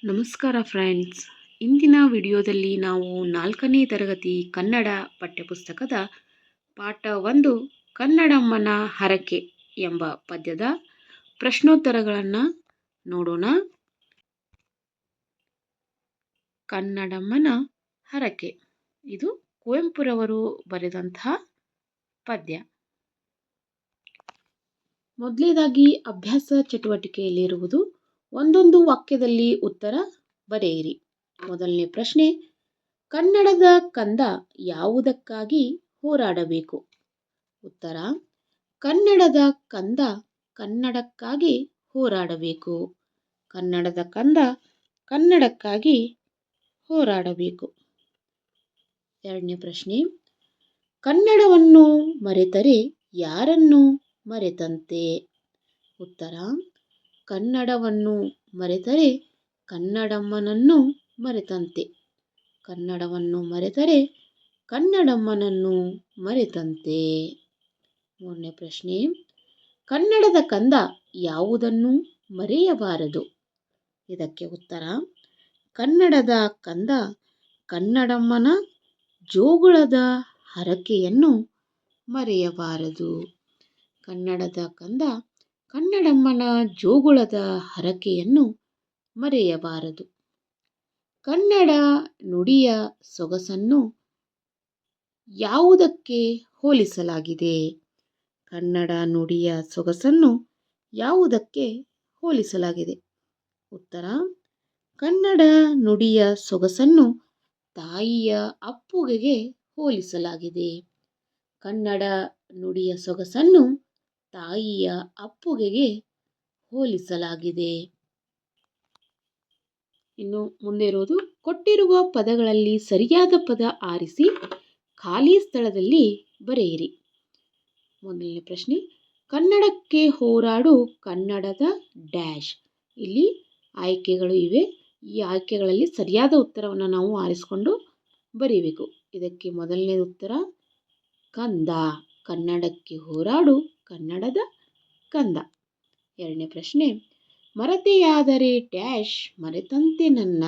ನಮಸ್ಕಾರ ಫ್ರೆಂಡ್ಸ್. ಇಂದಿನ ವಿಡಿಯೋದಲ್ಲಿ ನಾವು 4ನೇ ತರಗತಿ ಕನ್ನಡ ಪಠ್ಯಪುಸ್ತಕದ ಪಾಠ 1 ಕನ್ನಡಮ್ಮನ ಹರಕೆ ಎಂಬ ಪದ್ಯದ ಪ್ರಶ್ನೋತ್ತರಗಳನ್ನು ನೋಡೋಣ. ಕನ್ನಡಮ್ಮನ ಹರಕೆ ಇದು ಕುವೆಂಪುರವರು ಬರೆದಂತಹ ಪದ್ಯ. ಮೊದಲನೇದಾಗಿ ಅಭ್ಯಾಸ ಚಟುವಟಿಕೆಯಲ್ಲಿರುವುದು ಒಂದೊಂದು ವಾಕ್ಯದಲ್ಲಿ ಉತ್ತರ ಬರೆಯಿರಿ. ಮೊದಲನೇ ಪ್ರಶ್ನೆ, ಕನ್ನಡದ ಕಂದ ಯಾವುದಕ್ಕಾಗಿ ಹೋರಾಡಬೇಕು? ಉತ್ತರ, ಕನ್ನಡದ ಕಂದ ಕನ್ನಡಕ್ಕಾಗಿ ಹೋರಾಡಬೇಕು. ಕನ್ನಡದ ಕಂದ ಕನ್ನಡಕ್ಕಾಗಿ ಹೋರಾಡಬೇಕು. ಎರಡನೇ ಪ್ರಶ್ನೆ, ಕನ್ನಡವನ್ನು ಮರೆತರೆ ಯಾರನ್ನು ಮರೆತಂತೆ? ಉತ್ತರ, ಕನ್ನಡವನ್ನು ಮರೆತರೆ ಕನ್ನಡಮ್ಮನನ್ನು ಮರೆತಂತೆ. ಕನ್ನಡವನ್ನು ಮರೆತರೆ ಕನ್ನಡಮ್ಮನನ್ನು ಮರೆತಂತೆ. ಮೂರನೇ ಪ್ರಶ್ನೆ, ಕನ್ನಡದ ಕಂದ ಯಾವುದನ್ನು ಮರೆಯಬಾರದು? ಇದಕ್ಕೆ ಉತ್ತರ, ಕನ್ನಡದ ಕಂದ ಕನ್ನಡಮ್ಮನ ಜೋಗುಳದ ಹರಕೆಯನ್ನು ಮರೆಯಬಾರದು. ಕನ್ನಡದ ಕಂದ ಕನ್ನಡಮ್ಮನ ಜೋಗುಳದ ಹರಕೆಯನ್ನು ಮರೆಯಬಾರದು. ಕನ್ನಡ ನುಡಿಯ ಸೊಗಸನ್ನು ಯಾವುದಕ್ಕೆ ಹೋಲಿಸಲಾಗಿದೆ? ಕನ್ನಡ ನುಡಿಯ ಸೊಗಸನ್ನು ಯಾವುದಕ್ಕೆ ಹೋಲಿಸಲಾಗಿದೆ? ಉತ್ತರ, ಕನ್ನಡ ನುಡಿಯ ಸೊಗಸನ್ನು ತಾಯಿಯ ಅಪ್ಪುಗೆಗೆ ಹೋಲಿಸಲಾಗಿದೆ. ಕನ್ನಡ ನುಡಿಯ ಸೊಗಸನ್ನು ತಾಯಿಯ ಅಪ್ಪುಗೆಗೆ ಹೋಲಿಸಲಾಗಿದೆ. ಇನ್ನು ಮುಂದೆ ಇರೋದು, ಕೊಟ್ಟಿರುವ ಪದಗಳಲ್ಲಿ ಸರಿಯಾದ ಪದ ಆರಿಸಿ ಖಾಲಿ ಸ್ಥಳದಲ್ಲಿ ಬರೆಯಿರಿ. ಮೊದಲನೇ ಪ್ರಶ್ನೆ, ಕನ್ನಡಕ್ಕೆ ಹೋರಾಡು ಕನ್ನಡದ ಡ್ಯಾಶ್. ಇಲ್ಲಿ ಆಯ್ಕೆಗಳು ಇವೆ. ಈ ಆಯ್ಕೆಗಳಲ್ಲಿ ಸರಿಯಾದ ಉತ್ತರವನ್ನು ನಾವು ಆರಿಸಿಕೊಂಡು ಬರೀಬೇಕು. ಇದಕ್ಕೆ ಮೊದಲನೇ ಉತ್ತರ ಕಂದ. ಕನ್ನಡಕ್ಕೆ ಹೋರಾಡು ಕನ್ನಡದ ಕಂದ. ಎರಡನೇ ಪ್ರಶ್ನೆ, ಮರೆತೆಯಾದರೆ ಡ್ಯಾಶ್ ಮರೆತಂತೆ ನನ್ನ.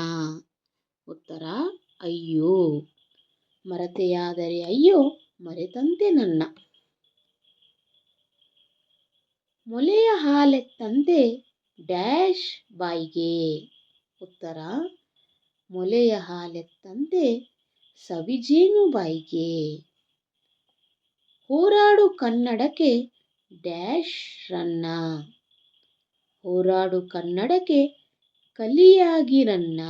ಉತ್ತರ, ಅಯ್ಯೋ. ಮರೆತೆಯಾದರೆ ಅಯ್ಯೋ ಮರೆತಂತೆ ನನ್ನ. ಮೊಲೆಯ ಹಾಲೆತ್ತಂತೆ ಡ್ಯಾಶ್ ಬಾಯಿಗೆ. ಉತ್ತರ, ಮೊಲೆಯ ಹಾಲೆತ್ತಂತೆ ಸವಿಜೇನು ಬಾಯಿಗೆ. ಹೋರಾಡು ಕನ್ನಡಕ್ಕೆ ಡ್ಯಾಶ್ ರನ್ನ. ಹೋರಾಡು ಕನ್ನಡಕ್ಕೆ ಕಲಿಯಾಗಿರನ್ನ.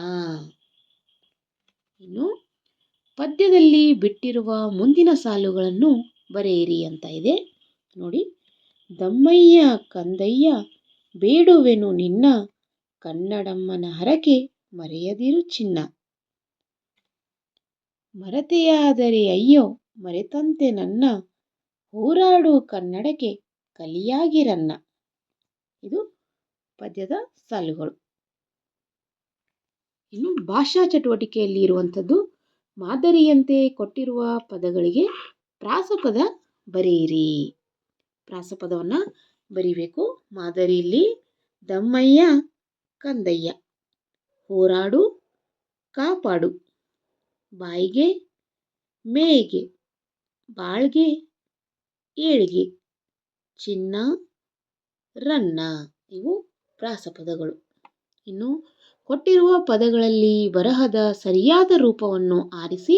ಇನ್ನು ಪದ್ಯದಲ್ಲಿ ಬಿಟ್ಟಿರುವ ಮುಂದಿನ ಸಾಲುಗಳನ್ನು ಬರೆಯಿರಿ ಅಂತ ಇದೆ ನೋಡಿ. ದಮ್ಮಯ್ಯ ಕಂದಯ್ಯ ಬೇಡುವೆನು ನಿನ್ನ, ಕನ್ನಡಮ್ಮನ ಹರಕೆ ಮರೆಯದಿರು ಚಿನ್ನ. ಮರೆತೆಯಾದರೆ ಅಯ್ಯೋ ಮರೆತಂತೆ ನನ್ನ, ಹೋರಾಡು ಕನ್ನಡಕ್ಕೆ ಕಲಿಯಾಗಿರನ್ನ. ಇದು ಪದ್ಯದ ಸಾಲುಗಳು. ಇನ್ನು ಭಾಷಾ ಚಟುವಟಿಕೆಯಲ್ಲಿ ಇರುವಂಥದ್ದು, ಮಾದರಿಯಂತೆ ಕೊಟ್ಟಿರುವ ಪದಗಳಿಗೆ ಪ್ರಾಸಪದ ಬರೆಯಿರಿ. ಪ್ರಾಸಪದವನ್ನು ಬರಿಬೇಕು. ಮಾದರಿಯಲ್ಲಿ ದಮ್ಮಯ್ಯ ಕಂದಯ್ಯ, ಹೋರಾಡು ಕಾಪಾಡು, ಬಾಯಿಗೆ ಮೇಗೆ, ಬಾಳ್ಗೆ ಏಳ್ಗೆ, ಚಿನ್ನ ರನ್ನ. ಇವು ಪ್ರಾಸಪದಗಳು. ಇನ್ನು ಕೊಟ್ಟಿರುವ ಪದಗಳಲ್ಲಿ ಬರಹದ ಸರಿಯಾದ ರೂಪವನ್ನು ಆರಿಸಿ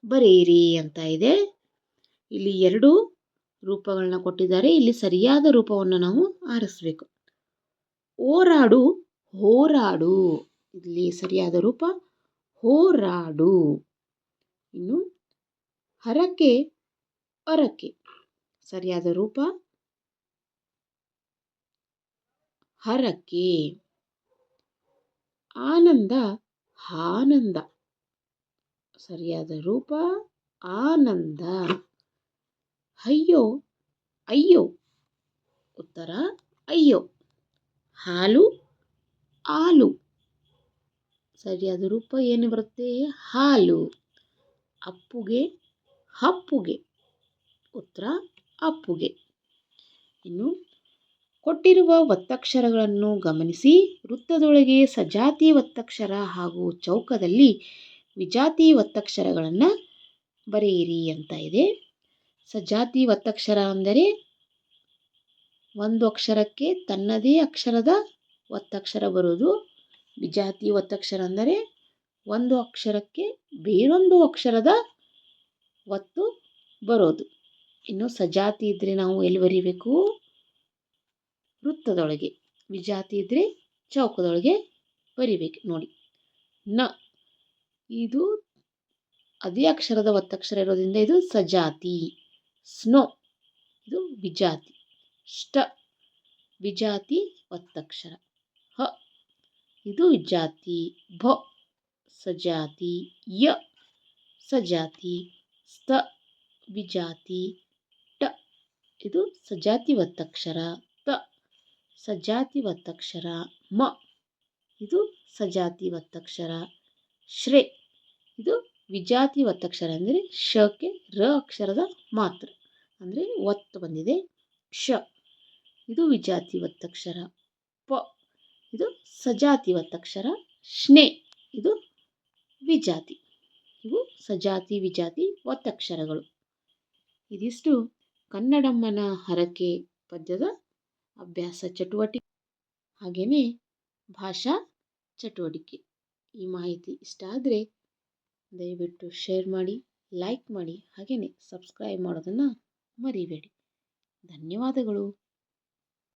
ಬರೆಯಿರಿ ಅಂತ ಇದೆ. ಇಲ್ಲಿ 2 ರೂಪಗಳನ್ನ ಕೊಟ್ಟಿದ್ದಾರೆ. ಇಲ್ಲಿ ಸರಿಯಾದ ರೂಪವನ್ನು ನಾವು ಆರಿಸಬೇಕು. ಹೋರಾಡು ಹೋರಾಡು, ಇಲ್ಲಿ ಸರಿಯಾದ ರೂಪ ಹೋರಾಡು. ಇನ್ನು ಹರಕೆ ಅರಕೆ, ಸರಿಯಾದ ರೂಪ ಹರಕೆ. ಆನಂದ ಆನಂದ, ಸರಿಯಾದ ರೂಪ ಆನಂದ. ಅಯ್ಯೋ ಅಯ್ಯೋ, ಉತ್ತರ ಅಯ್ಯೋ. ಹಾಲು ಹಾಲು, ಸರಿಯಾದ ರೂಪ ಏನು ಬರುತ್ತೆ? ಹಾಲು. ಅಪ್ಪುಗೆ ಹಪ್ಪುಗೆ, ಉತ್ತರ ಅಪ್ಪುಗೆ. ಇನ್ನು ಕೊಟ್ಟಿರುವ ಒತ್ತಕ್ಷರಗಳನ್ನು ಗಮನಿಸಿ ವೃತ್ತದೊಳಗೆ ಸಜಾತಿ ಒತ್ತಕ್ಷರ ಹಾಗೂ ಚೌಕದಲ್ಲಿ ವಿಜಾತಿ ಒತ್ತಕ್ಷರಗಳನ್ನು ಬರೆಯಿರಿ ಅಂತ ಇದೆ. ಸಜಾತಿ ಒತ್ತಕ್ಷರ ಅಂದರೆ ಒಂದು ಅಕ್ಷರಕ್ಕೆ ತನ್ನದೇ ಅಕ್ಷರದ ಒತ್ತಕ್ಷರ ಬರೋದು. ವಿಜಾತಿ ಒತ್ತಕ್ಷರ ಅಂದರೆ ಒಂದು ಅಕ್ಷರಕ್ಕೆ ಬೇರೊಂದು ಅಕ್ಷರದ ಒತ್ತು ಬರೋದು. ಇನ್ನು ಸಜಾತಿ ಇದ್ದರೆ ನಾವು ಎಲ್ಲಿ ಬರೀಬೇಕು? ವೃತ್ತದೊಳಗೆ. ವಿಜಾತಿ ಇದ್ದರೆ ಚೌಕದೊಳಗೆ ಬರಿಬೇಕು. ನೋಡಿ, ನ ಇದು ಅದೇ ಅಕ್ಷರದ ಒತ್ತಕ್ಷರ ಇರೋದ್ರಿಂದ ಇದು ಸಜಾತಿ. ಸ್ನೋ ಇದು ವಿಜಾತಿ. ಷ್ಟ ವಿಜಾತಿ ಒತ್ತಕ್ಷರ. ಹ ಇದು ವಿಜಾತಿ. ಭ ಸಜಾತಿ. ಯ ಸಜಾತಿ. ಸ್ತ ವಿಜಾತಿ. ಟ ಇದು ಸಜಾತಿ ಒತ್ತಕ್ಷರ. ತ ಸಜಾತಿ ಒತ್ತಕ್ಷರ. ಮ ಇದು ಸಜಾತಿ ಒತ್ತಕ್ಷರ. ಶ್ರೇ ಇದು ವಿಜಾತಿ ಒತ್ತಕ್ಷರ. ಅಂದರೆ ಶಕ್ಕೆ ರ ಅಕ್ಷರದ ಮಾತ್ರ ಅಂದರೆ ಒತ್ತು ಬಂದಿದೆ. ಕ್ಷ ಇದು ವಿಜಾತಿ ಒತ್ತಕ್ಷರ. ಪ ಇದು ಸಜಾತಿ ಒತ್ತಕ್ಷರ. ಶ್ನೇ ಇದು ವಿಜಾತಿ. ಇವು ಸಜಾತಿ ವಿಜಾತಿ ಒತ್ತಕ್ಷರಗಳು. ಇದಿಷ್ಟು ಕನ್ನಡಮ್ಮನ ಹರಕೆ ಪದ್ಯದ ಅಭ್ಯಾಸ ಚಟುವಟಿಕೆ, ಹಾಗೆಯೇ ಭಾಷಾ ಚಟುವಟಿಕೆ. ಈ ಮಾಹಿತಿ ಇಷ್ಟ ಆದರೆ ದಯವಿಟ್ಟು ಶೇರ್ ಮಾಡಿ, ಲೈಕ್ ಮಾಡಿ, ಹಾಗೆಯೇ ಸಬ್ಸ್ಕ್ರೈಬ್ ಮಾಡೋದನ್ನು ಮರಿಬೇಡಿ. ಧನ್ಯವಾದಗಳು.